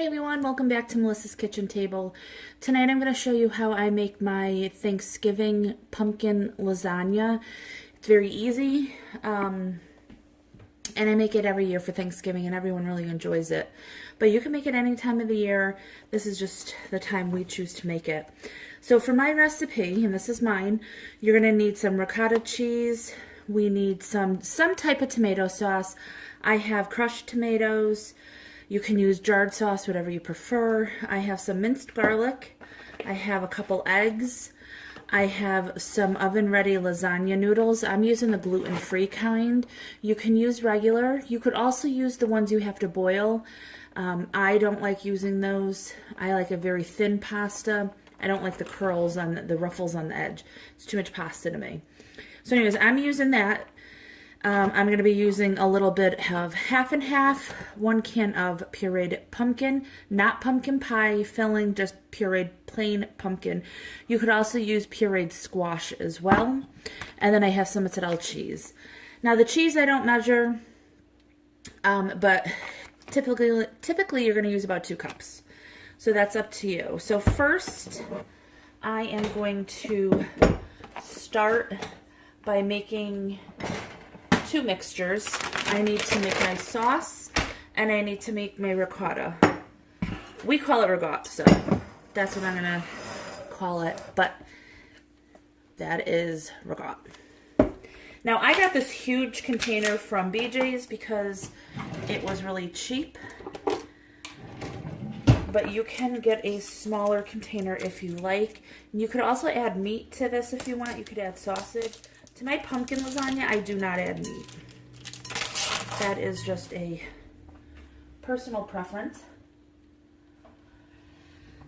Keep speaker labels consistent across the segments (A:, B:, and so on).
A: Hey everyone, welcome back to Melissa's Kitchen Table. Tonight I'm going to show you how I make my Thanksgiving pumpkin lasagna. It's very easy, and I make it every year for Thanksgiving and everyone really enjoys it. But you can make it any time of the year. This is just the time we choose to make it. So for my recipe, and this is mine, you're going to need some ricotta cheese. We need some type of tomato sauce. I have crushed tomatoes. You can use jarred sauce, whatever you prefer. I have some minced garlic. I have a couple eggs. I have some oven-ready lasagna noodles. I'm using the gluten-free kind. You can use regular. You could also use the ones you have to boil. I don't like using those. I like a very thin pasta. I don't like the curls on the ruffles on the edge. It's too much pasta to me. So anyways, I'm using that. I'm going to be using a little bit of half and half, 1 can of pureed pumpkin, not pumpkin pie filling, just pureed plain pumpkin. You could also use pureed squash as well. And then I have some mozzarella cheese. Now the cheese I don't measure, but typically you're going to use about 2 cups. So that's up to you. So first, I am going to start by making 2 mixtures. I need to make my sauce and I need to make my ricotta. We call it ricotta, so that's what I'm gonna call it, but that is ricotta. Now I got this huge container from BJ's because it was really cheap, but you can get a smaller container if you like. And you could also add meat to this if you want. You could add sausage. To my pumpkin lasagna, I do not add meat. That is just a personal preference.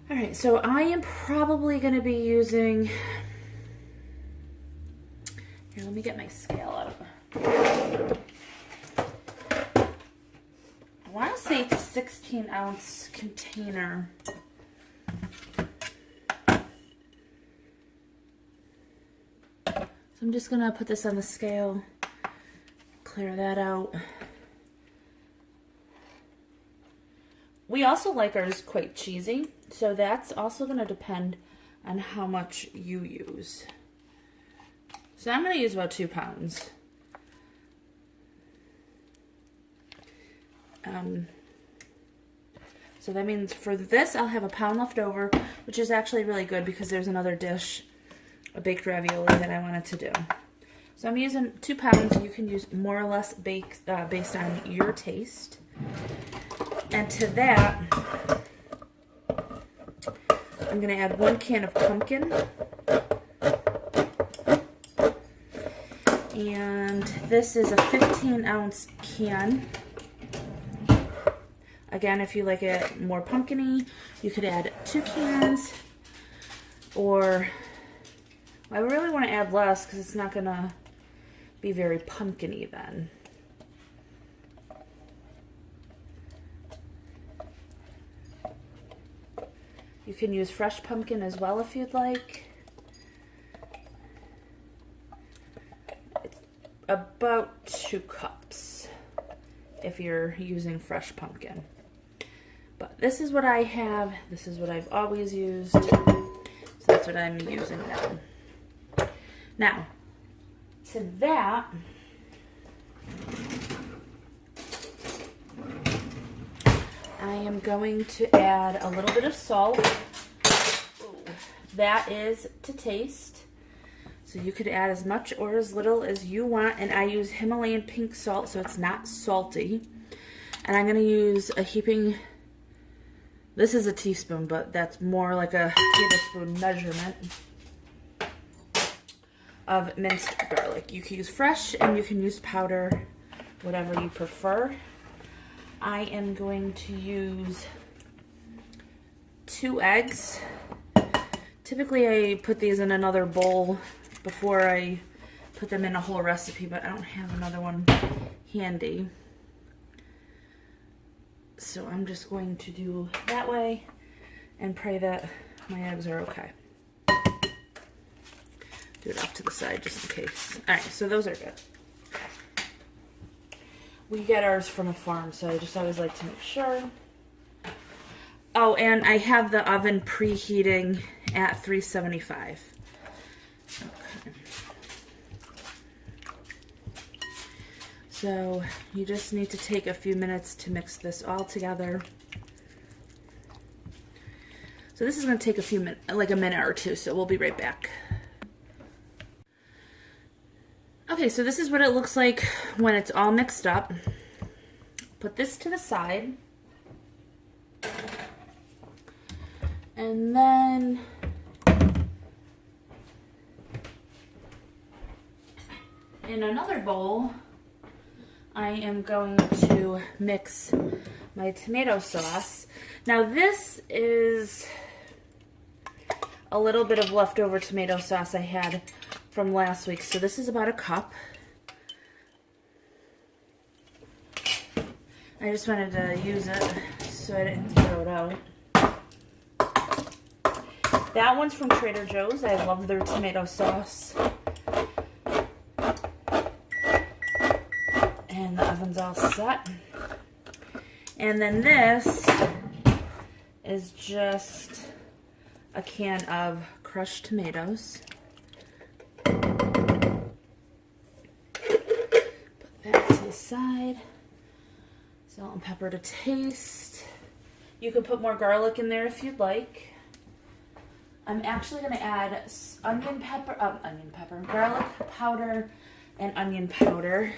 A: Alright, so I am probably going to be using... Here, let me get my scale out. I want to say it's a 16-ounce container. I'm just going to put this on the scale, clear that out. We also like ours quite cheesy, so that's also going to depend on how much you use. So I'm going to use about 2 pounds. So that means for this I'll have 1 pound left over, which is actually really good because there's another dish, a baked ravioli, that I wanted to do. So I'm using 2 pounds. You can use more or less based on your taste. And to that, I'm going to add 1 can of pumpkin. And this is a 15-ounce can. Again, if you like it more pumpkin-y, you could add 2 cans, or I really want to add less because it's not going to be very pumpkin-y then. You can use fresh pumpkin as well if you'd like. It's about 2 cups if you're using fresh pumpkin. But this is what I have. This is what I've always used. So that's what I'm using now. Now, to that, I am going to add a little bit of salt. Ooh, that is to taste. So you could add as much or as little as you want. And I use Himalayan pink salt, so it's not salty. And I'm going to use a heaping... This is a teaspoon, but that's more like a tablespoon measurement of minced garlic. You can use fresh and you can use powder, whatever you prefer. I am going to use 2 eggs. Typically I put these in another bowl before I put them in a whole recipe, but I don't have another one handy. So I'm just going to do that way and pray that my eggs are okay. Do it off to the side just in case. Alright, so those are good. We get ours from a farm, so I just always like to make sure. Oh, and I have the oven preheating at 375. Okay. So you just need to take a few minutes to mix this all together. So this is going to take a few minutes, like a minute or two, so we'll be right back. Okay, so this is what it looks like when it's all mixed up. Put this to the side. And then in another bowl, I am going to mix my tomato sauce. Now this is a little bit of leftover tomato sauce I had from last week. So this is about a cup. I just wanted to use it so I didn't throw it out. That one's from Trader Joe's. I love their tomato sauce. And the oven's all set. And then this is just a can of crushed tomatoes. Put that to the side. Salt and pepper to taste. You can put more garlic in there if you'd like. I'm actually going to add garlic powder and onion powder.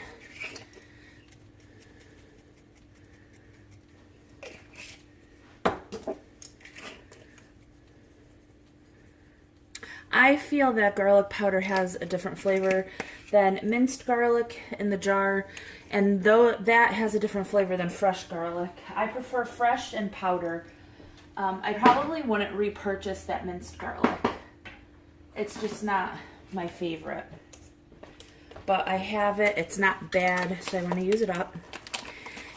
A: I feel that garlic powder has a different flavor than minced garlic in the jar, and though that has a different flavor than fresh garlic. I prefer fresh and powder. I probably wouldn't repurchase that minced garlic. It's just not my favorite. But I have it. It's not bad, so I want to use it up.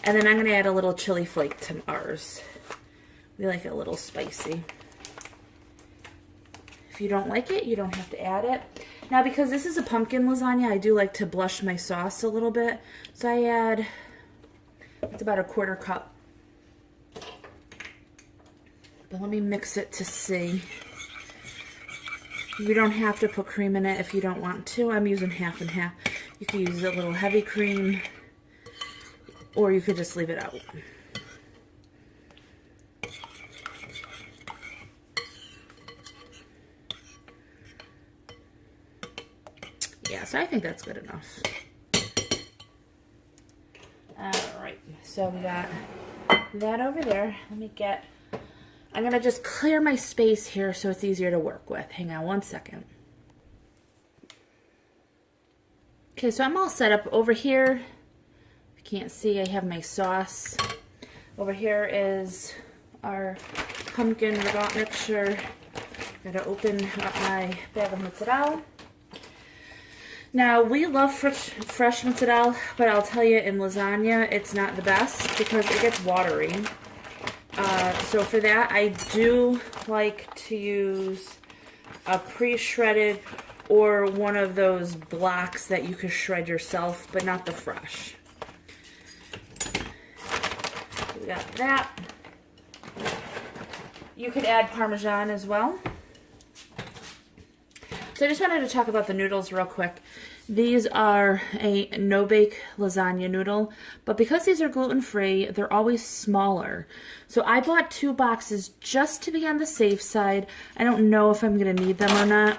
A: And then I'm going to add a little chili flake to ours. We like it a little spicy. If you don't like it, you don't have to add it. Now, because this is a pumpkin lasagna, I do like to blush my sauce a little bit. So I add, it's about a 1/4 cup. But let me mix it to see. You don't have to put cream in it if you don't want to. I'm using half and half. You could use a little heavy cream, or you could just leave it out. Yeah, so I think that's good enough. Alright, so we got that over there. I'm going to just clear my space here so it's easier to work with. Hang on one second. Okay, so I'm all set up. Over here, if you can't see, I have my sauce. Over here is our pumpkin ragout mixture. I'm going to open up my bag of mozzarella. Now, we love fresh mozzarella, but I'll tell you, in lasagna, it's not the best because it gets watery. So for that, I do like to use a pre-shredded or one of those blocks that you could shred yourself, but not the fresh. We got that. You could add Parmesan as well. So I just wanted to talk about the noodles real quick. These are a no-bake lasagna noodle, but because these are gluten-free, they're always smaller. So I bought 2 boxes just to be on the safe side. I don't know if I'm going to need them or not,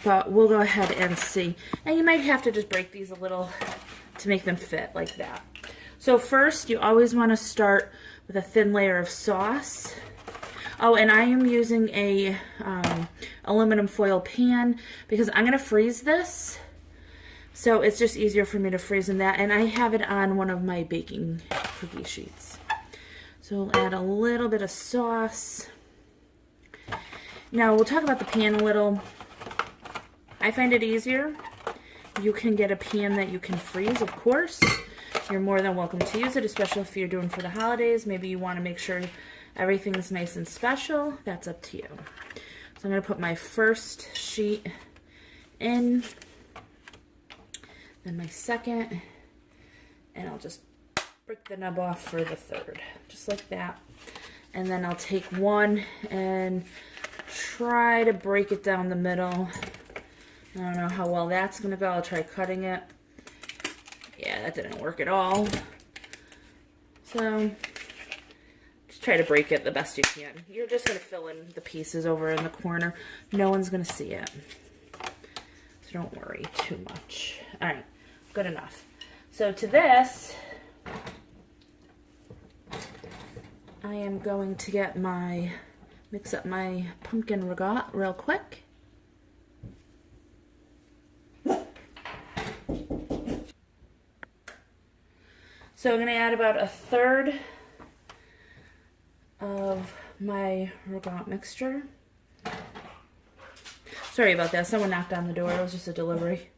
A: but we'll go ahead and see. And you might have to just break these a little to make them fit like that. So first, you always want to start with a thin layer of sauce. Oh, and I am using a aluminum foil pan because I'm going to freeze this. So it's just easier for me to freeze in that. And I have it on one of my baking cookie sheets. So we'll add a little bit of sauce. Now we'll talk about the pan a little. I find it easier. You can get a pan that you can freeze, of course. You're more than welcome to use it, especially if you're doing for the holidays. Maybe you want to make sure everything's nice and special. That's up to you. So I'm going to put my first sheet in, then my second, and I'll just break the nub off for the third, just like that. And then I'll take one and try to break it down the middle. I don't know how well that's going to go. I'll try cutting it. Yeah, that didn't work at all. So just try to break it the best you can. You're just going to fill in the pieces over in the corner. No one's going to see it. So don't worry too much. All right, good enough. So to this, I am going to get mix up my pumpkin ragout real quick. So I'm going to add about 1/3 of my ragout mixture. Sorry about that. Someone knocked on the door. It was just a delivery.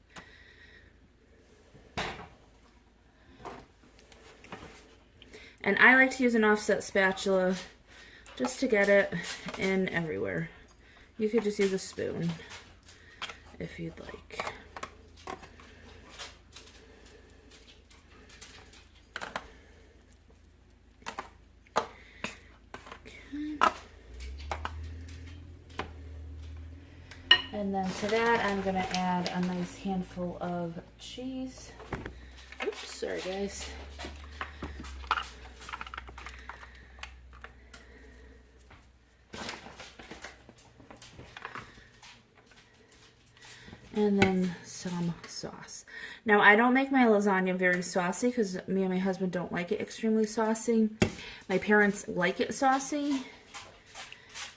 A: And I like to use an offset spatula just to get it in everywhere. You could just use a spoon if you'd like. And then to that, I'm going to add a nice handful of cheese. Oops, sorry guys. And then some sauce. Now, I don't make my lasagna very saucy because me and my husband don't like it extremely saucy. My parents like it saucy.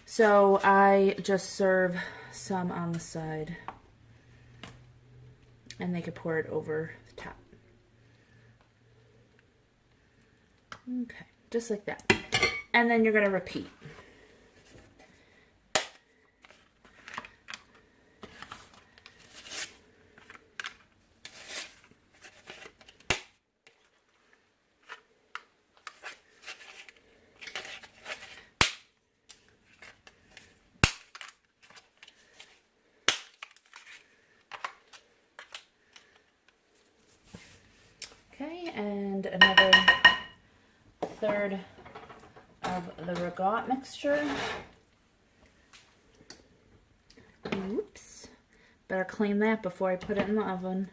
A: So I just serve some on the side. And they could pour it over the top. Okay, just like that. And then you're going to repeat. Okay, and another 1/3 of the ragout mixture. Oops. Better clean that before I put it in the oven.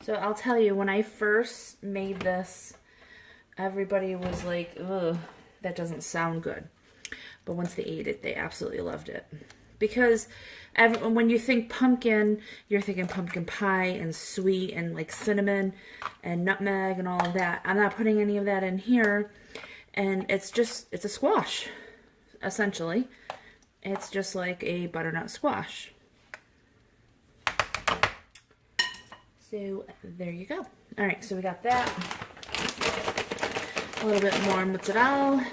A: So I'll tell you, when I first made this, everybody was like, ugh, that doesn't sound good. But once they ate it, they absolutely loved it. Because when you think pumpkin, you're thinking pumpkin pie and sweet and like cinnamon and nutmeg and all of that. I'm not putting any of that in here. And it's a squash, essentially. It's just like a butternut squash. So there you go. All right, so we got that. A little bit more mozzarella.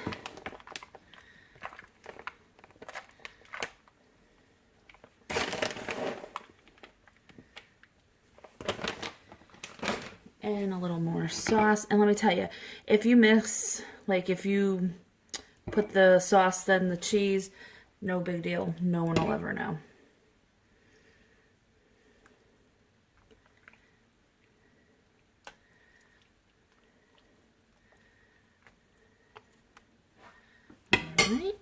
A: And a little more sauce. And let me tell you, if you mix, like if you put the sauce then the cheese, no big deal. No one will ever know. All right.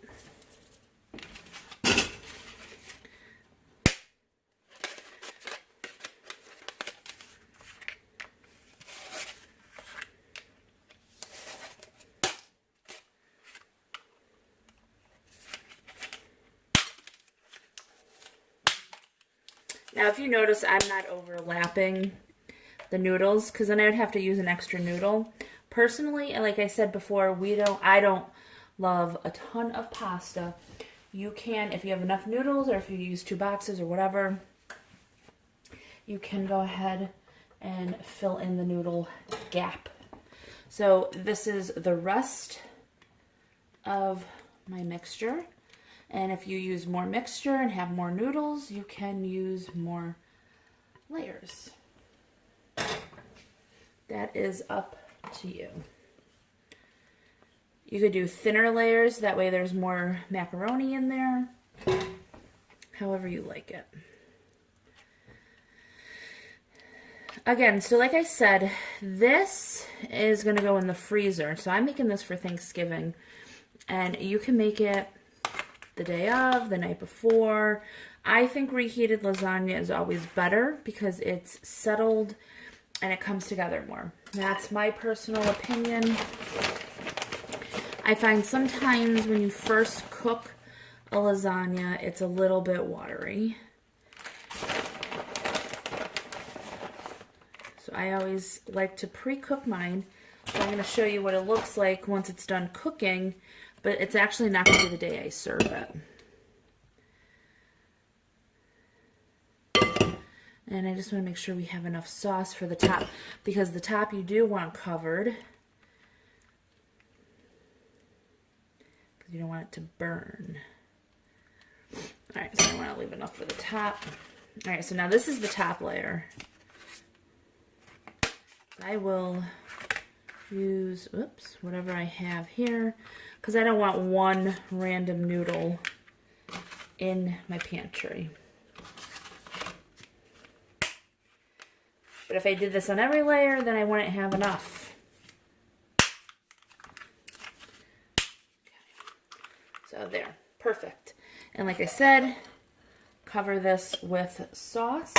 A: Now, if you notice, I'm not overlapping the noodles because then I would have to use an extra noodle. Personally, and like I said before, I don't love a ton of pasta. You can, if you have enough noodles or if you use 2 boxes or whatever, you can go ahead and fill in the noodle gap. So this is the rest of my mixture. And if you use more mixture and have more noodles, you can use more layers. That is up to you. You could do thinner layers, that way there's more macaroni in there. However you like it. Again, so like I said, this is going to go in the freezer. So I'm making this for Thanksgiving. And you can make it the day of, the night before. I think reheated lasagna is always better because it's settled and it comes together more. That's my personal opinion. I find sometimes when you first cook a lasagna, it's a little bit watery. So I always like to pre-cook mine. So I'm going to show you what it looks like once it's done cooking, but it's actually not going to be the day I serve it. And I just want to make sure we have enough sauce for the top, because the top you do want covered, because you don't want it to burn. Alright, so I want to leave enough for the top. Alright, so now this is the top layer. I will use, oops, whatever I have here, because I don't want one random noodle in my pantry. But if I did this on every layer, then I wouldn't have enough. So there, perfect. And like I said, cover this with sauce.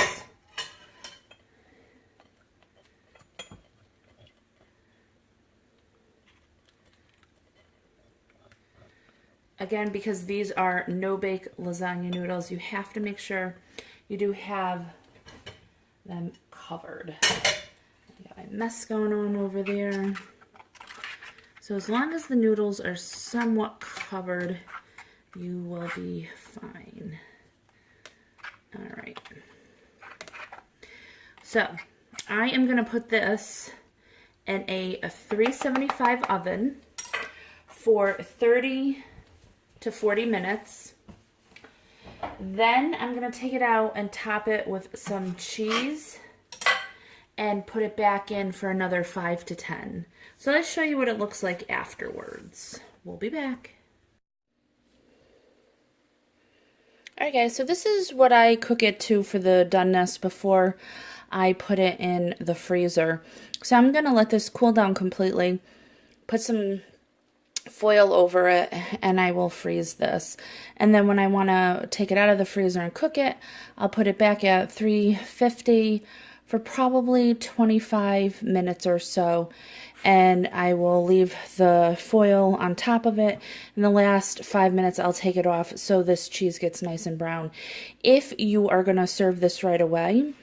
A: Again, because these are no-bake lasagna noodles, you have to make sure you do have them covered. I got my mess going on over there. So as long as the noodles are somewhat covered, you will be fine. All right. So I am going to put this in a 375 oven for 30 to 40 minutes. Then I'm going to take it out and top it with some cheese and put it back in for another 5 to 10. So let's show you what it looks like afterwards. We'll be back. Alright guys, so this is what I cook it to for the doneness before I put it in the freezer. So I'm going to let this cool down completely, put some foil over it, and I will freeze this. And then when I want to take it out of the freezer and cook it, I'll put it back at 350 for probably 25 minutes or so. And I will leave the foil on top of it. In the last 5 minutes, I'll take it off so this cheese gets nice and brown. If you are going to serve this right away,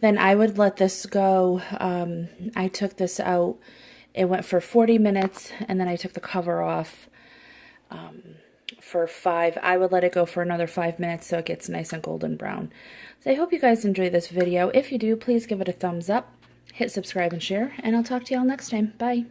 A: then I would let this go. I took this out. It went for 40 minutes, and then I took the cover off for 5. I would let it go for another 5 minutes so it gets nice and golden brown. So I hope you guys enjoy this video. If you do, please give it a thumbs up, hit subscribe and share, and I'll talk to y'all next time. Bye.